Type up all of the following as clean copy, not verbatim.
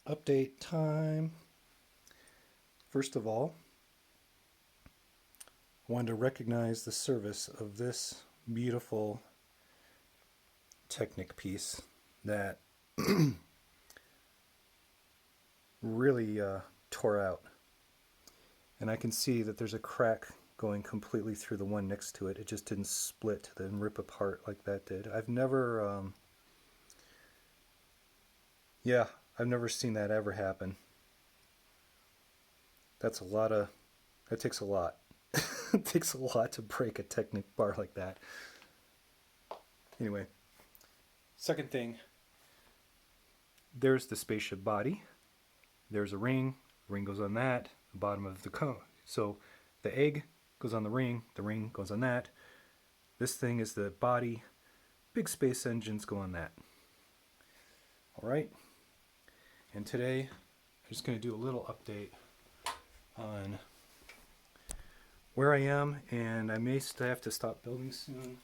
Update time. First of all, I wanted to recognize the service of this beautiful Technic piece that really tore out. And I can see that there's a crack going completely through the one next to it. It just didn't split and rip apart like that did. I've never seen that ever happen. That takes a lot. It takes a lot to break a Technic bar like that. Anyway, second thing, there's the spaceship body. There's a ring. The ring goes on that. The bottom of the cone. So the egg goes on the ring goes on that. This thing is the body. Big space engines go on that. All right. And today, I'm just going to do a little update on where I am, and I may have to stop building soon.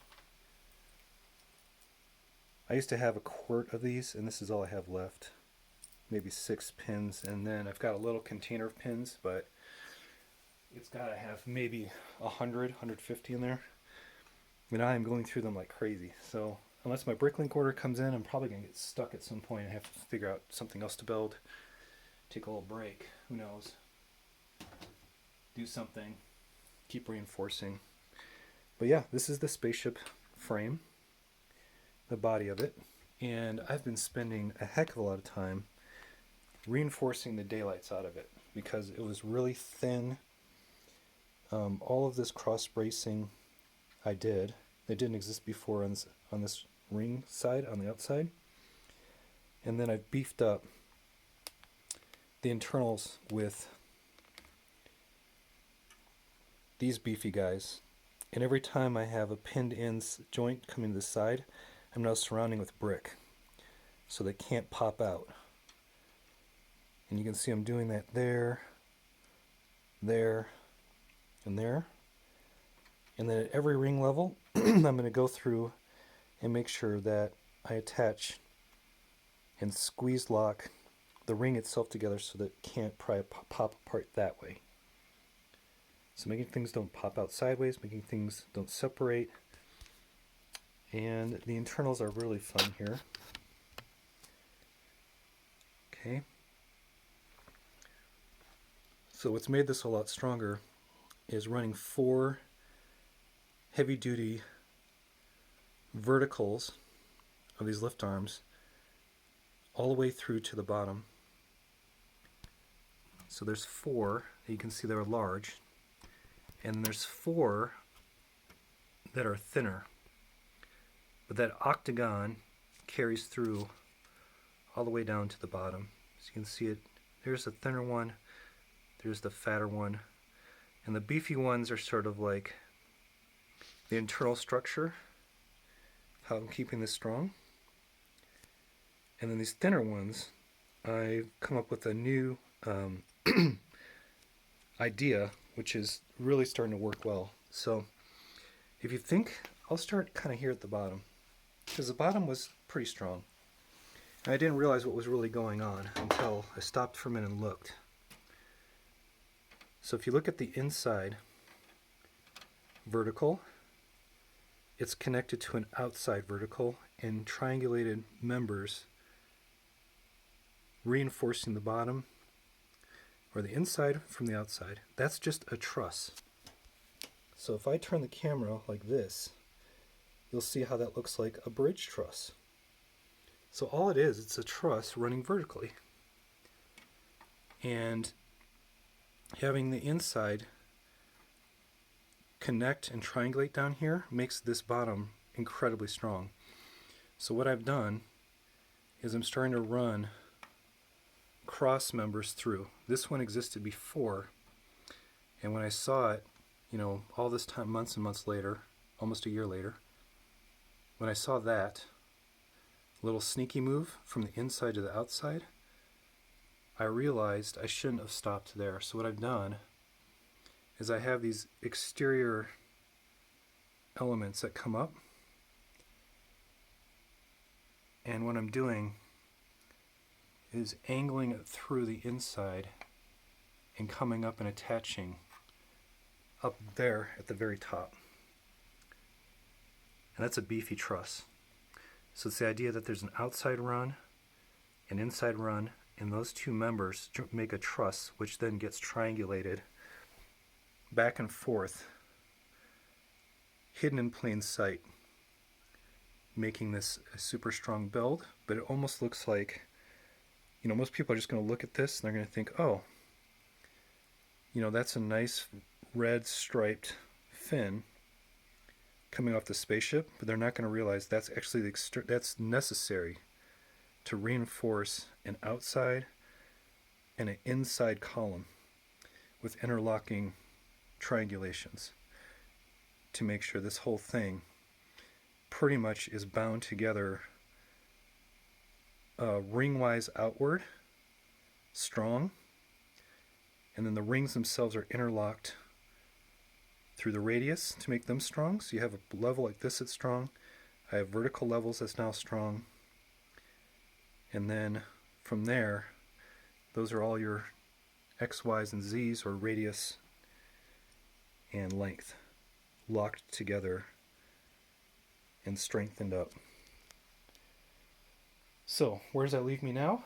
I used to have a quart of these, and this is all I have left. Maybe 6 pins, and then I've got a little container of pins, but it's got to have maybe 100, 150 in there. I mean, I am going through them like crazy. So unless my Bricklink order comes in, I'm probably going to get stuck at some point and have to figure out something else to build. Take a little break. Who knows? Do something. Keep reinforcing. But yeah, this is the spaceship frame, the body of it. And I've been spending a heck of a lot of time reinforcing the daylights out of it because it was really thin. All of this cross bracing I did. It didn't exist before on this ring side, on the outside. And then I've beefed up the internals with these beefy guys. And every time I have a pinned in joint coming to the side, I'm now surrounding with brick so they can't pop out. And you can see I'm doing that there, there, and there. And then at every ring level, I'm going to go through and make sure that I attach and squeeze lock the ring itself together so that it can't pop apart that way. So making things don't pop out sideways, making things don't separate. And the internals are really fun here. Okay. So what's made this a lot stronger is running 4 heavy-duty verticals of these lift arms all the way through to the bottom. So there's 4 that you can see they're large, and there's 4 that are thinner. But that octagon carries through all the way down to the bottom. So you can see it. There's the thinner one, there's the fatter one, and the beefy ones are sort of like the internal structure, how I'm keeping this strong. And then these thinner ones, I've come up with a new idea, which is really starting to work well. So if you think, I'll start kind of here at the bottom, because the bottom was pretty strong. And I didn't realize what was really going on until I stopped for a minute and looked. So if you look at the inside vertical, it's connected to an outside vertical and triangulated members reinforcing the bottom or the inside from the outside. That's just a truss. So if I turn the camera like this, you'll see how that looks like a bridge truss. So all it is, it's a truss running vertically. And having the inside connect and triangulate down here makes this bottom incredibly strong. So what I've done is I'm starting to run cross members through. This one existed before, and when I saw it, all this time, months and months later, almost a year later, when I saw that little sneaky move from the inside to the outside, I realized I shouldn't have stopped there. So what I've done is I have these exterior elements that come up, and what I'm doing is angling it through the inside and coming up and attaching up there at the very top. And that's a beefy truss. So it's the idea that there's an outside run, an inside run, and those two members make a truss, which then gets triangulated back and forth, hidden in plain sight, making this a super strong build. But it almost looks like, most people are just going to look at this and they're going to think, oh, that's a nice red striped fin coming off the spaceship, but they're not going to realize that's actually that's necessary to reinforce an outside and an inside column with interlocking triangulations to make sure this whole thing pretty much is bound together ring-wise outward, strong, and then the rings themselves are interlocked through the radius to make them strong. So you have a level like this that's strong. I have vertical levels that's now strong. And then from there, those are all your X, Y's, and Z's, or radius and length, locked together and strengthened up. So where does that leave me now?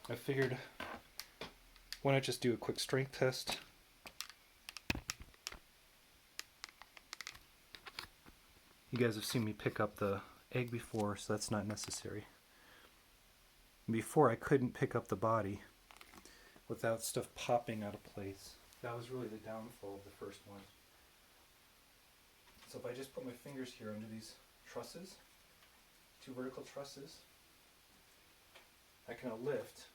I figured, why not just do a quick strength test? You guys have seen me pick up the egg before, so that's not necessary. Before, I couldn't pick up the body without stuff popping out of place. That was really the downfall of the first one. So if I just put my fingers here under these trusses, two vertical trusses, I can lift.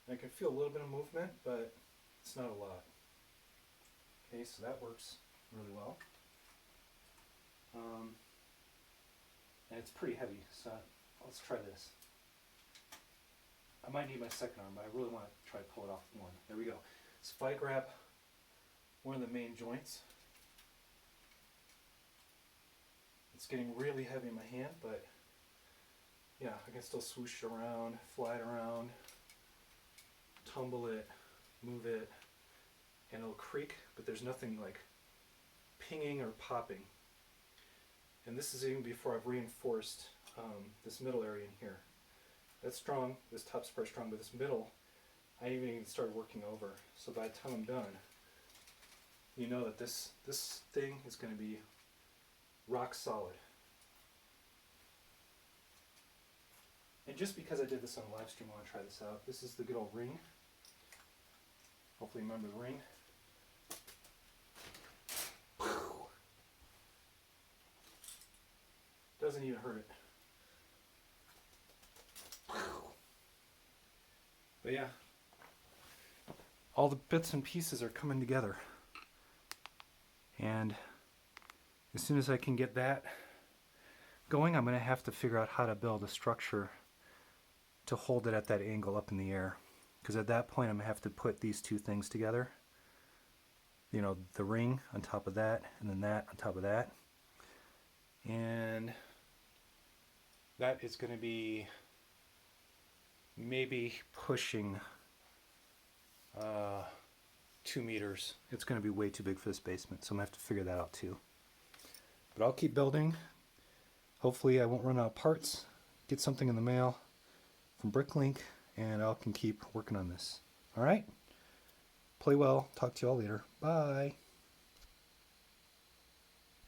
And I can feel a little bit of movement, but it's not a lot. Okay, so that works really well. And it's pretty heavy, so let's try this. I might need my second arm, but I really want to try to pull it off with one. There we go. So if I grab one of the main joints, it's getting really heavy in my hand, but yeah, I can still swoosh around, fly it around, tumble it, move it, and it'll creak, but there's nothing like pinging or popping. And this is even before I've reinforced this middle area in here. That's strong, this top's pretty strong, but this middle, I haven't even started working over. So by the time I'm done, you know that this thing is going to be rock solid. And just because I did this on a live stream, I want to try this out. This is the good old ring. Hopefully you remember the ring. Doesn't even hurt it. But yeah, all the bits and pieces are coming together. And as soon as I can get that going, I'm going to have to figure out how to build a structure to hold it at that angle up in the air. Because at that point I'm going to have to put these two things together. The ring on top of that, and then that on top of that. And that is going to be maybe pushing 2 meters. It's going to be way too big for this basement, so I'm going to have to figure that out too. But I'll keep building. Hopefully I won't run out of parts, get something in the mail from Bricklink, and I can keep working on this. Alright? Play well. Talk to you all later. Bye.